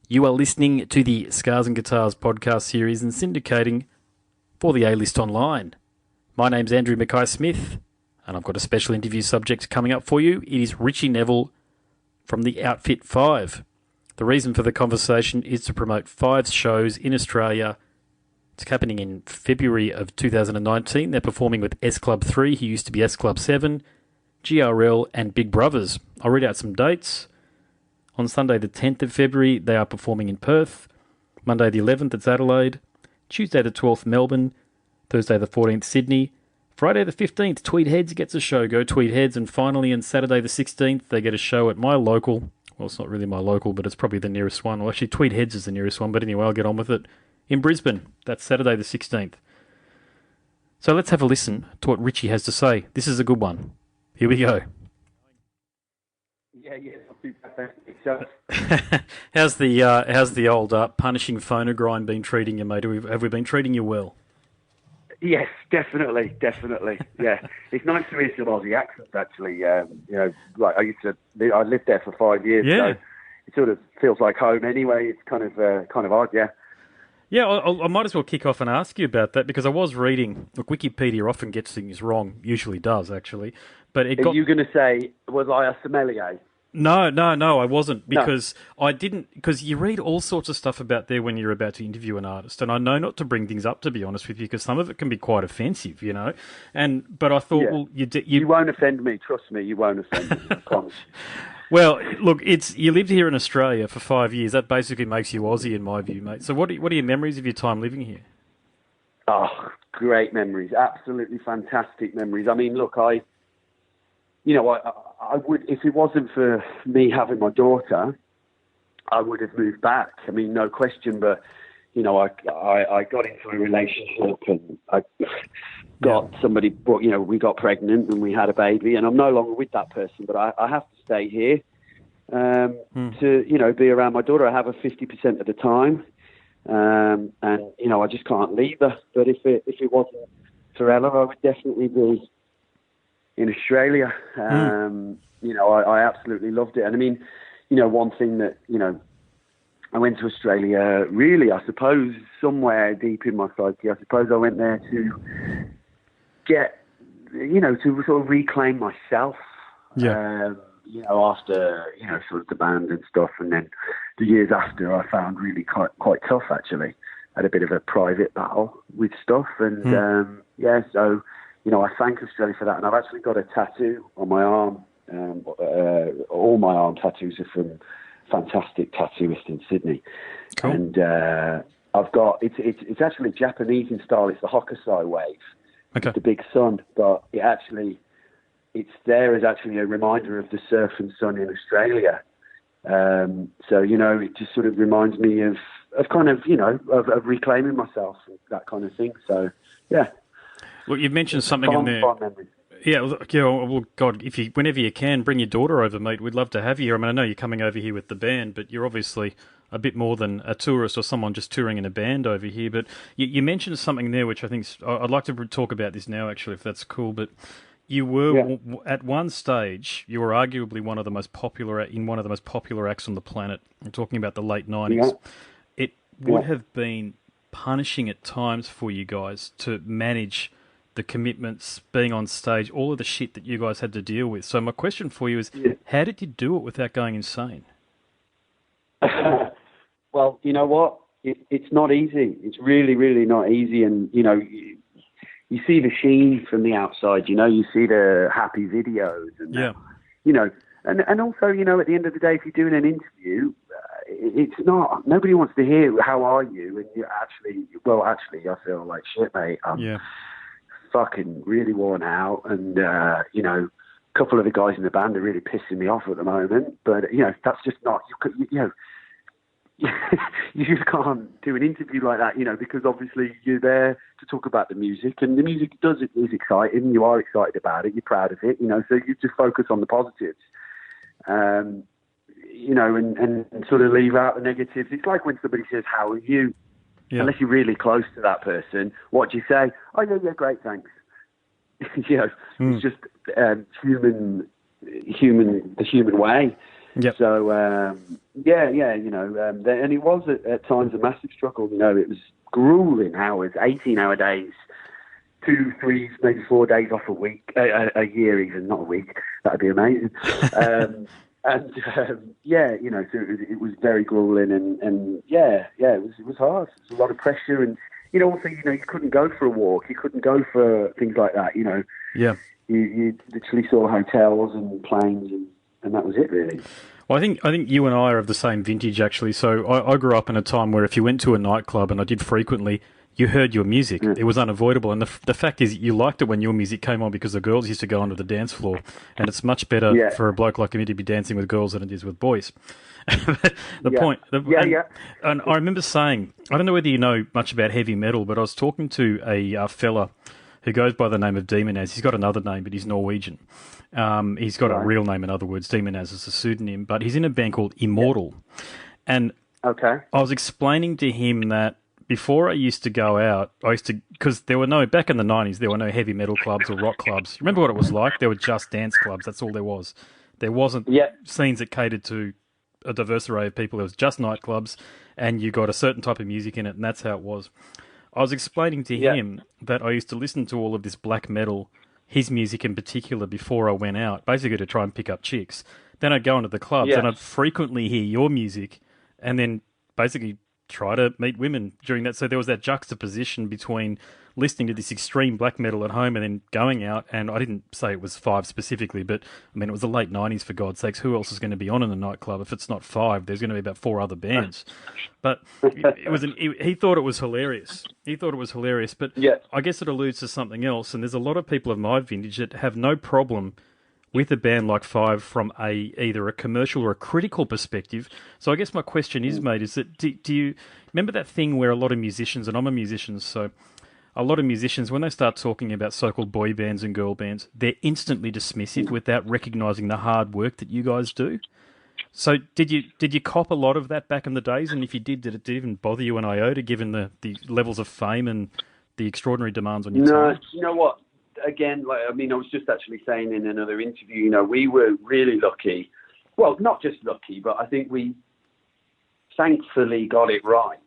You are listening to the Scars and Guitars podcast series and syndicating for the A-List Online. My name's Andrew Mackay-Smith, and I've got a special interview subject coming up for you. It is Ritchie Neville from the Outfit 5. The reason for the conversation is to promote Five's shows in Australia. It's happening in February of 2019. They're performing with S Club 3, who used to be S Club 7, G.R.L, and Big Brovaz. I'll read out some dates. On Sunday the 10th of February, they are performing in Perth. Monday the 11th, it's Adelaide. Tuesday the 12th, Melbourne. Thursday the 14th, Sydney. Friday the 15th, Tweed Heads gets a show. Go Tweed Heads. And finally, on Saturday the 16th, they get a show at my local. Well, it's not really my local, but it's probably the nearest one. Well, actually, Tweed Heads is the nearest one, but anyway, I'll get on with it. In Brisbane. That's Saturday the 16th. So let's have a listen to what Ritchie has to say. This is a good one. Here we go. Yeah, not too bad. So, how's the old punishing phonogrind been treating you, mate? Have we been treating you well? yes, definitely. Yeah, it's nice to hear some Aussie accents. Actually, like I lived there for 5 years, Yeah. so it sort of feels like home. Anyway, it's kind of odd, yeah. Yeah, I might as well kick off and ask you about that because I was reading. Look, Wikipedia often gets things wrong, usually does actually, but Are you going to say, was I a sommelier? No, I wasn't because I didn't. Because you read all sorts of stuff about there when you're about to interview an artist, and I know not to bring things up, to be honest with you, because some of it can be quite offensive, you know. But I thought, well, you won't offend me. Trust me, you won't offend me. I promise. Well, look, you lived here in Australia for 5 years. That basically makes you Aussie, in my view, mate. So, what are your memories of your time living here? Oh, great memories! Absolutely fantastic memories. I mean, look, I would, if it wasn't for me having my daughter, I would have moved back. I mean, no question. But I got into a relationship and I got somebody. We got pregnant and we had a baby, and I'm no longer with that person. But I have to stay here to be around my daughter. I have her 50% of the time, and I just can't leave her. But if it wasn't for Ella, I would definitely be in Australia. I absolutely loved it. And I mean, one thing that, I went to Australia really, I suppose, somewhere deep in my psyche. I suppose I went there to get, to sort of reclaim myself. Yeah. After, sort of the band and stuff. And then the years after I found really quite tough, actually. I had a bit of a private battle with stuff. And, so, I thank Australia for that. And I've actually got a tattoo on my arm. All my arm tattoos are from fantastic tattooist in Sydney. Cool. And I've got, it's actually Japanese in style. It's the Hokusai wave. Okay. It's the big sun. But it's there as actually a reminder of the surf and sun in Australia. So, it just sort of reminds me of kind of, of reclaiming myself, that kind of thing. So, yeah. Look, you've mentioned something in there. Well, God, whenever you can, bring your daughter over, mate. We'd love to have you here. I mean, I know you're coming over here with the band, but you're obviously a bit more than a tourist or someone just touring in a band over here. But you mentioned something there, which I think I'd like to talk about this now, actually, if that's cool. But you were at one stage, you were arguably one of the most popular acts on the planet. I'm talking about the late 90s. Yeah. It would have been punishing at times for you guys to manage the commitments, being on stage, all of the shit that you guys had to deal with. So my question for you is, how did you do it without going insane? Well, you know what? It's not easy. It's really, really not easy. And, you see the sheen from the outside, you see the happy videos. And, and also, at the end of the day, if you're doing an interview, it's not, nobody wants to hear, how are you? And you're actually, I feel like shit, mate. Fucking really worn out, and a couple of the guys in the band are really pissing me off at the moment. But that's just not you just can't do an interview like that, because obviously you're there to talk about the music, and the music is exciting. You are excited about it. You're proud of it, so you just focus on the positives, and sort of leave out the negatives. It's like when somebody says, "How are you?" Yeah. Unless you're really close to that person, what do you say? Oh, yeah, great, thanks. It's just the human way. Yep. So, and it was at times a massive struggle. It was grueling hours, 18-hour days, 2, 3, maybe 4 days off a year even, not a week. That'd be amazing. So it was very grueling, and it was hard. It was a lot of pressure, and also you couldn't go for a walk, you couldn't go for things like that. Yeah. You literally saw hotels and planes, and that was it really. Well, I think you and I are of the same vintage, actually. So I grew up in a time where if you went to a nightclub, and I did frequently, you heard your music. It was unavoidable. And the fact is, you liked it when your music came on because the girls used to go onto the dance floor. And it's much better for a bloke like me to be dancing with girls than it is with boys. And I remember saying, I don't know whether you know much about heavy metal, but I was talking to a fella who goes by the name of Demonaz. He's got another name, but he's Norwegian. He's got a real name, in other words. Demonaz is a pseudonym, but he's in a band called Immortal. And I was explaining to him that before I used to go out, because back in the 90s, there were no heavy metal clubs or rock clubs. Remember what it was like? There were just dance clubs. That's all there was. There wasn't scenes that catered to a diverse array of people. There was just nightclubs, and you got a certain type of music in it, and that's how it was. I was explaining to him that I used to listen to all of this black metal, his music in particular, before I went out, basically to try and pick up chicks. Then I'd go into the clubs, and I'd frequently hear your music, and then basically try to meet women during that. So there was that juxtaposition between listening to this extreme black metal at home and then going out. And I didn't say it was Five specifically, but I mean, it was the late 90s, for God's sakes. Who else is going to be on in the nightclub? If it's not Five, there's going to be about 4 other bands. But he thought it was hilarious. But I guess it alludes to something else. And there's a lot of people of my vintage that have no problem with a band like Five from either a commercial or a critical perspective. So I guess my question is, mate, is that do you remember that thing where a lot of musicians, and I'm a musician, so a lot of musicians, when they start talking about so-called boy bands and girl bands, they're instantly dismissive without recognising the hard work that you guys do? So did you cop a lot of that back in the days? And if you did it even bother you an iota, given the levels of fame and the extraordinary demands on your time? No, you know what? Again, I was just actually saying in another interview, we were really lucky. Well, not just lucky, but I think we thankfully got it right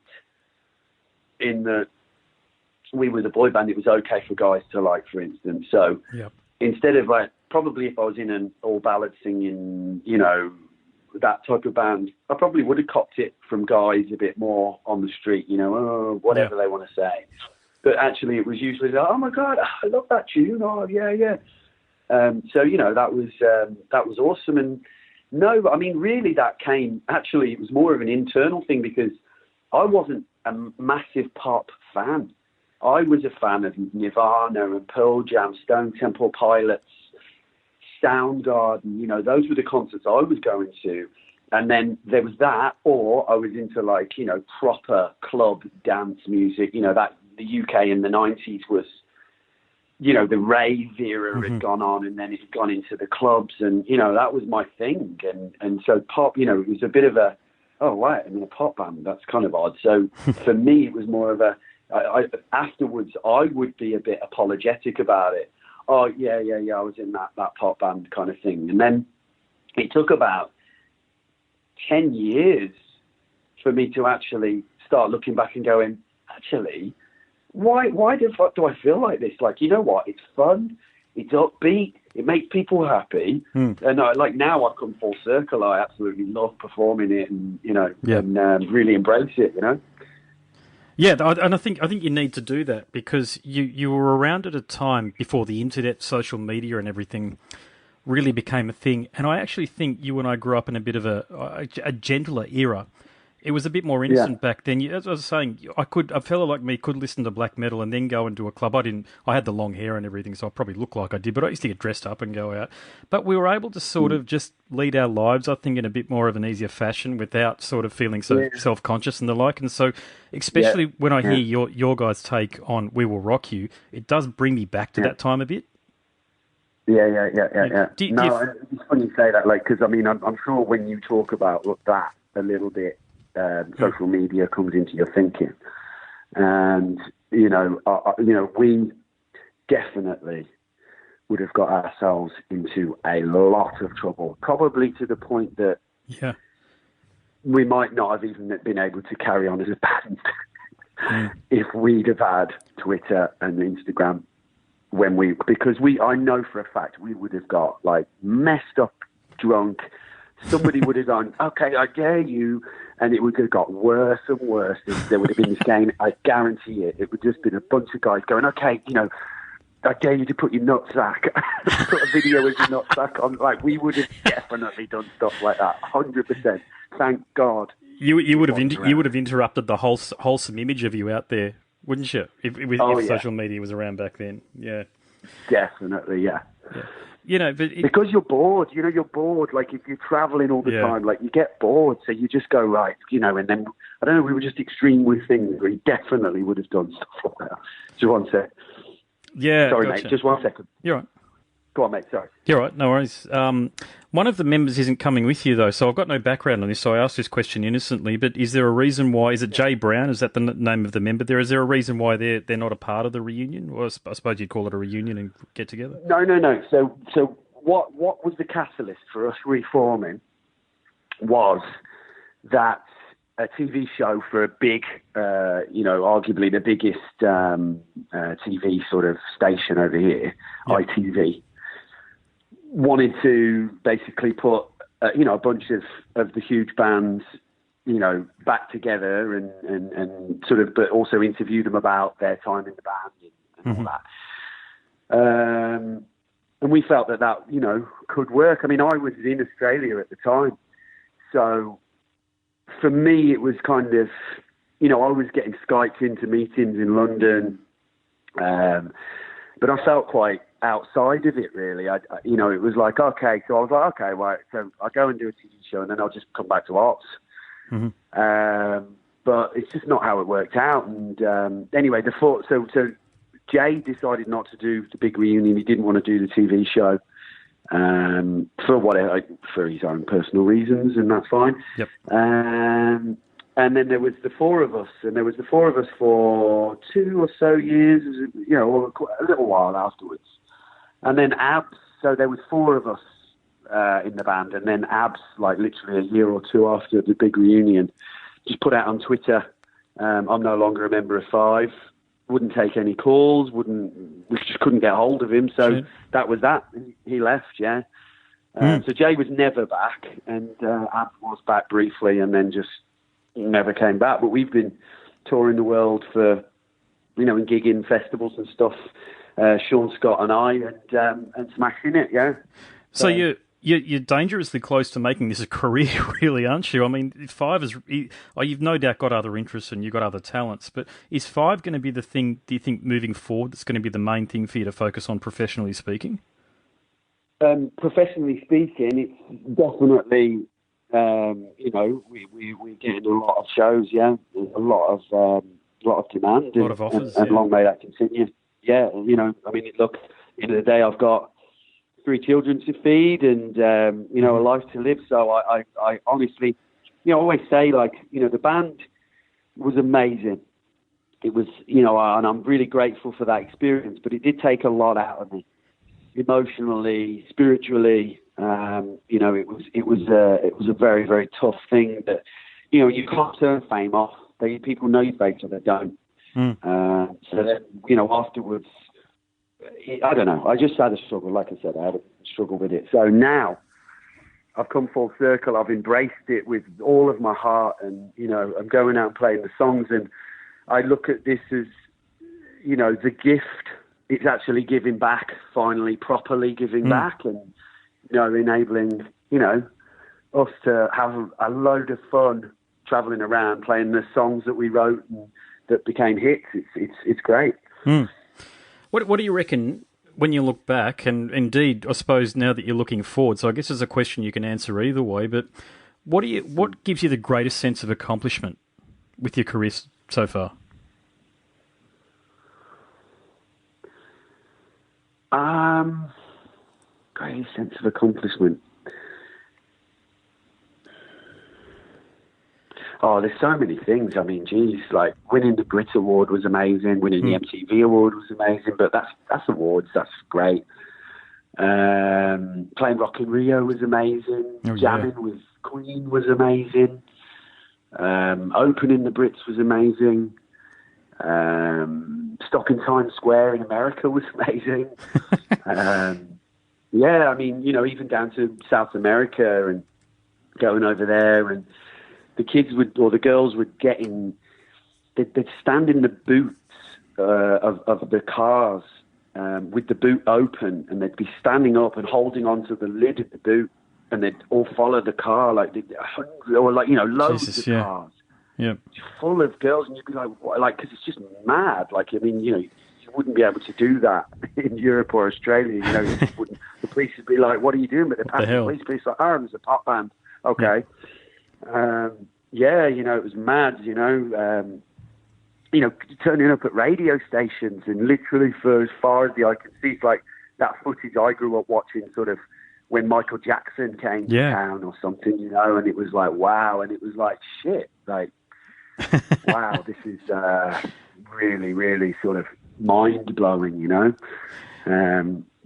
in that we were the boy band it was okay for guys to like, for instance. So instead of probably if I was in an all ballad singing, that type of band, I probably would have copped it from guys a bit more on the street, whatever they want to say. But actually, it was usually like, oh my God, I love that tune. Oh yeah. So that was awesome. And no, I mean, really, that came. Actually, it was more of an internal thing because I wasn't a massive pop fan. I was a fan of Nirvana and Pearl Jam, Stone Temple Pilots, Soundgarden. Those were the concerts I was going to. And then there was that, or I was into proper club dance music. That the UK in the 90s was, the rave era had gone on, and then it had gone into the clubs, and that was my thing. And so pop, it was a bit of a, oh wow, a pop band, that's kind of odd. So for me, it was more of a. Afterwards, I would be a bit apologetic about it. Oh yeah, I was in that pop band kind of thing, and then it took about 10 years for me to actually start looking back and going, actually, why the fuck do I feel like this? Like, you know what? It's fun. It's upbeat. It makes people happy. And now I've come full circle. I absolutely love performing it and, and really embrace it, Yeah, and I think you need to do that because you were around at a time before the internet, social media and everything really became a thing. And I actually think you and I grew up in a bit of a gentler era. It was a bit more innocent back then. As I was saying, a fellow like me could listen to black metal and then go into a club. I had the long hair and everything, so I probably looked like I did, but I used to get dressed up and go out. But we were able to sort of just lead our lives, I think, in a bit more of an easier fashion without sort of feeling so self-conscious and the like. And so, especially when I hear your guys' take on We Will Rock You, it does bring me back to that time a bit. Yeah. It's funny you say that, because I'm sure when you talk about that a little bit, social media comes into your thinking, and we definitely would have got ourselves into a lot of trouble, probably to the point that Yeah. we might not have even been able to carry on as a band if we'd have had Twitter and Instagram because I know for a fact we would have got like messed up drunk. Somebody would have gone, okay, I dare you. And it would have got worse and worse. There would have been this game. I guarantee it. It would just been a bunch of guys going, okay, I dare you to put your nutsack, put a video with your nutsack on. Like, we would have definitely done stuff like that, 100%. Thank God. You would have interrupted the wholesome image of you out there, wouldn't you? If social media was around back then, yeah. Definitely, yeah. Because you're bored. You're bored. Like, if you're traveling all the time, like, you get bored. So you just go, right, and then, I don't know, we were just extreme with things. We definitely would have done stuff like that. Just one sec. Yeah. Sorry, gotcha. mate. Just 1 second. You're right. Go on, mate. Sorry. You're right. No worries. One of the members isn't coming with you, though, so I've got no background on this, so I asked this question innocently, but is there a reason why... Is it Jay Brown? Is that the name of the member there? Is there a reason why they're not a part of the reunion? Or I suppose you'd call it a reunion and get together? No. So what was the catalyst for us reforming was that a TV show for a big, arguably the biggest TV sort of station over here, ITV, wanted to basically put, a bunch of the huge bands, back together and sort of, but also interview them about their time in the band and all that. And we felt that, could work. I mean, I was in Australia at the time. So for me, it was kind of, I was getting Skyped into meetings in London. But I felt quite outside of it, really. It was like, okay. So I was like, okay, right. So I go and do a TV show and then I'll just come back to ops. But it's just not how it worked out. And anyway, so Jay decided not to do the big reunion. He didn't want to do the TV show for his own personal reasons, and that's fine. Yep. And then there was the four of us, for 2 or so years, a little while afterwards. And then Abs, so there was 4 of us in the band, and then Abs, like literally a year or 2 after the big reunion, just put out on Twitter, I'm no longer a member of Five. Wouldn't take any calls, we just couldn't get hold of him. So that was that. He left, yeah. So Jay was never back, and Ab was back briefly and then just never came back. But we've been touring the world for, and gigging festivals and stuff, Sean Scott and I, and smashing it, yeah. So you're dangerously close to making this a career, really, aren't you? I mean, Five is... you've no doubt got other interests and you've got other talents, but is Five going to be the thing, do you think, moving forward, that's going to be the main thing for you to focus on, professionally speaking? Professionally speaking, it's definitely, we're getting a lot of shows, yeah. There's a lot of demand. A lot of offers, and long may that continue. Yeah, I mean, look, at the end of the day, I've got 3 children to feed and, a life to live. So I honestly, always say, like, the band was amazing. It was, and I'm really grateful for that experience, but it did take a lot out of me, emotionally, spiritually. It was a very, very tough thing that, you can't turn fame off. People know you fake, so they don't. So then, afterwards, I don't know. I just had a struggle. Like I said, I had a struggle with it. So now I've come full circle. I've embraced it with all of my heart, and I'm going out and playing the songs. And I look at this as, the gift. It's actually giving back. Finally, properly giving back, and enabling us to have a load of fun traveling around playing the songs that we wrote and that became hits. It's great. What do you reckon when you look back, and indeed, I suppose now that you're looking forward, so I guess it's a question you can answer either way, but what gives you the greatest sense of accomplishment with your career so far? Greatest sense of accomplishment. Oh, there's so many things. I mean, geez, like winning the Brit Award was amazing. Winning the MTV Award was amazing. But that's awards. That's great. Playing Rock in Rio was amazing. Jamming with Queen was amazing. Opening the Brits was amazing. Stopping Times Square in America was amazing. Yeah, I mean, you know, even down to South America and going over there, and the kids or the girls would they'd stand in the boots of the cars with the boot open, and they'd be standing up and holding onto the lid of the boot, and they'd all follow the car like or like, you know, loads of cars. Yeah, full of girls, and you'd be like, what? Like, because it's just mad. Like, I mean, you know, you wouldn't be able to do that in Europe or Australia. You know, the police would be like, "What are you doing?" But the police like, "Oh, there's a pop band." Okay, yeah, you know, it was mad. You know, turning up at radio stations, and literally for as far as the eye can see, it's like that footage I grew up watching, sort of when Michael Jackson came to town or something. You know, and it was like, wow, and it was like, shit, like. Wow, this is really, really sort of mind-blowing, you know?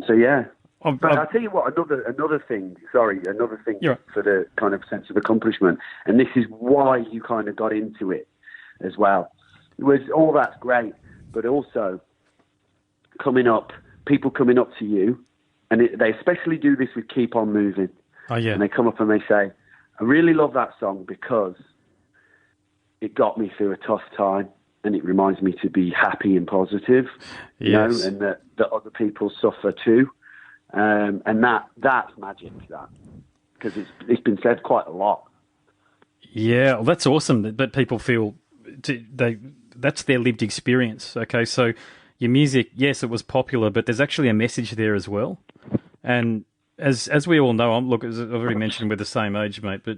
So, yeah. But I'll tell you what, another thing for the kind of sense of accomplishment, and this is why you kind of got into it as well, was all that's great, but also people coming up to you, and they especially do this with Keep On Moving. Oh, yeah. And they come up and they say, I really love that song because it got me through a tough time, and it reminds me to be happy and positive, you know, and that other people suffer too. And that's magic, that, because it's been said quite a lot. Yeah, well, that's awesome that people feel that's their lived experience. Okay, so your music, yes, it was popular, but there's actually a message there as well. And as we all know, as I've already mentioned, we're the same age, mate, but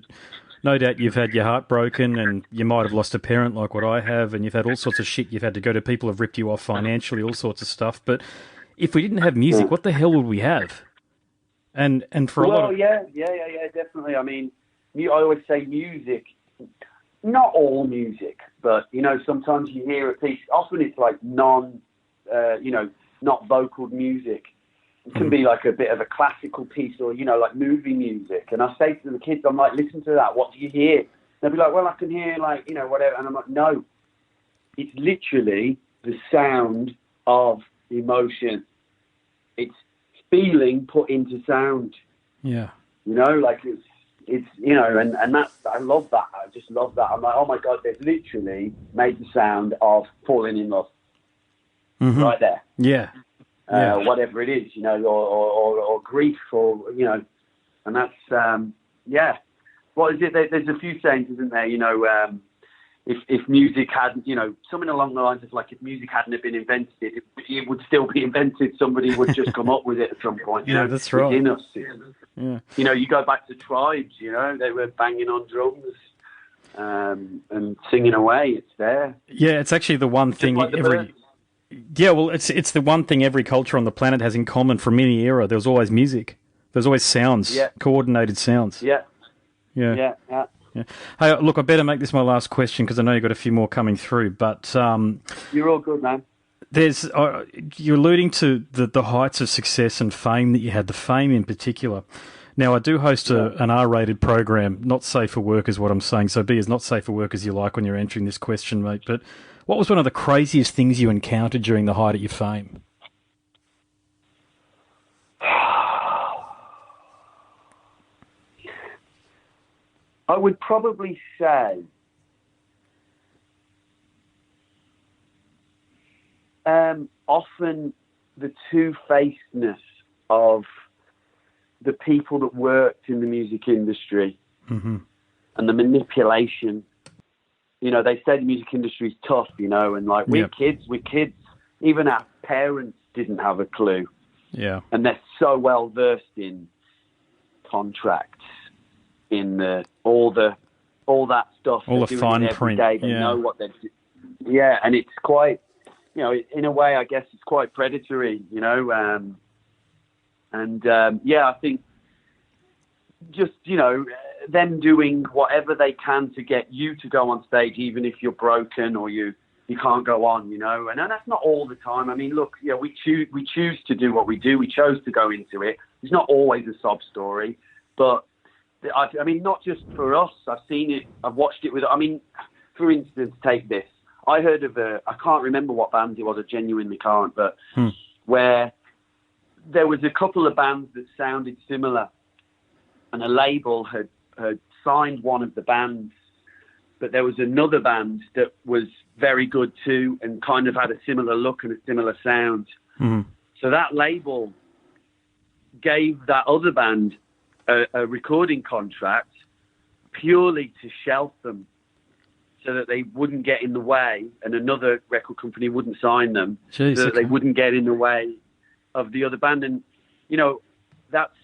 no doubt you've had your heart broken, and you might have lost a parent like what I have, and you've had all sorts of shit you've had to go to. People have ripped you off financially, all sorts of stuff. But if we didn't have music, what the hell would we have? And for a lot of... yeah, definitely. I mean, I always say music, not all music, but, you know, sometimes you hear a piece, often it's like not vocal music. It can be like a bit of a classical piece, or, you know, like movie music. And I say to the kids, I'm like, listen to that. What do you hear? They'll be like, well, I can hear, like, you know, whatever. And I'm like, no, it's literally the sound of emotion. It's feeling put into sound. Yeah. You know, like it's you know, and that's, I love that. I just love that. I'm like, oh my God, they've literally made the sound of falling in love right there. Yeah. Whatever it is, you know, or grief, or, you know, and that's, what is it? There's a few sayings, isn't there? You know, if music hadn't, you know, something along the lines of like, if music hadn't been invented, it would still be invented. Somebody would just come up with it at some point. You know, that's right. Within us. Yeah. You know, you go back to tribes, you know, they were banging on drums and singing away. It's there. Yeah, it's actually the one thing Yeah, well, it's the one thing every culture on the planet has in common from any era. There was always music. There was always sounds, coordinated sounds. Yeah. Hey, look, I better make this my last question because I know you've got a few more coming through. But you're all good, man. There's you're alluding to the heights of success and fame that you had, the fame in particular. Now, I do host an R-rated program, not safe for work is what I'm saying, so be as not safe for work as you like when you're answering this question, mate. But what was one of the craziest things you encountered during the height of your fame? I would probably say often the two-facedness of the people that worked in the music industry and the manipulation. You know, they say the music industry is tough, you know, and like we're kids, even our parents didn't have a clue. Yeah. And they're so well versed in contracts, in all that stuff. All the fine print. They know what they're doing. Yeah, and it's quite, you know, in a way, I guess it's quite predatory, you know. I think just, you know, them doing whatever they can to get you to go on stage, even if you're broken or you can't go on, you know. And that's not all the time. I mean, look, you know, we choose to do what we do. We chose to go into it. It's not always a sob story, but I mean, not just for us. I've seen it. I've watched it with. I mean, for instance, take this. I heard of I can't remember what band it was. I genuinely can't. But where there was a couple of bands that sounded similar, and a label had signed one of the bands, but there was another band that was very good too, and kind of had a similar look and a similar sound. So that label gave that other band a recording contract purely to shelf them, so that they wouldn't get in the way, and another record company wouldn't sign them, so that they wouldn't get in the way of the other band. And, you know, that's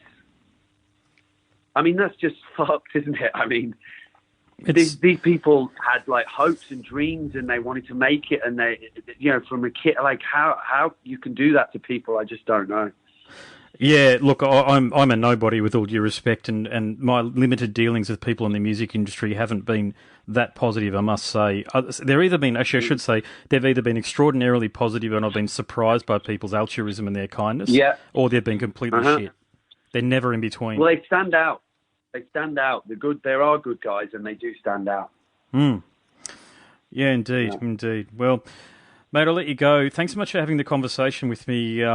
just fucked, isn't it? I mean, these people had like hopes and dreams, and they wanted to make it, and they, you know, from a kid, like how you can do that to people, I just don't know. Yeah, look, I'm a nobody, with all due respect, and my limited dealings with people in the music industry haven't been that positive, I must say. They've either been, actually I should say, they've either been extraordinarily positive and I've been surprised by people's altruism and their kindness, or they've been completely shit. They're never in between. Well, they stand out. They stand out. There are good guys, and they do stand out. Yeah, indeed. Well, mate, I'll let you go. Thanks so much for having the conversation with me. You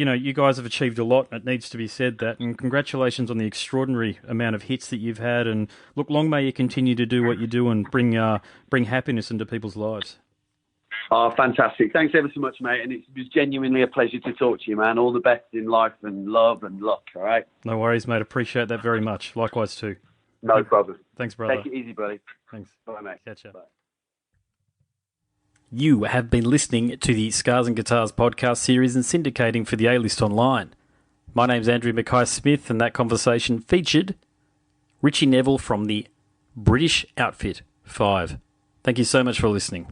know, you guys have achieved a lot, and it needs to be said that. And congratulations on the extraordinary amount of hits that you've had. And look, long may you continue to do what you do and bring happiness into people's lives. Oh, fantastic. Thanks ever so much, mate. And it was genuinely a pleasure to talk to you, man. All the best in life and love and luck, all right? No worries, mate. Appreciate that very much. Likewise, too. No problem. Thanks, brother. Take it easy, buddy. Thanks. Bye, mate. Catch ya. Bye. You have been listening to the Scars and Guitars podcast series and syndicating for the A-List Online. My name's Andrew Mackay-Smith, and that conversation featured Ritchie Neville from the British outfit 5. Thank you so much for listening.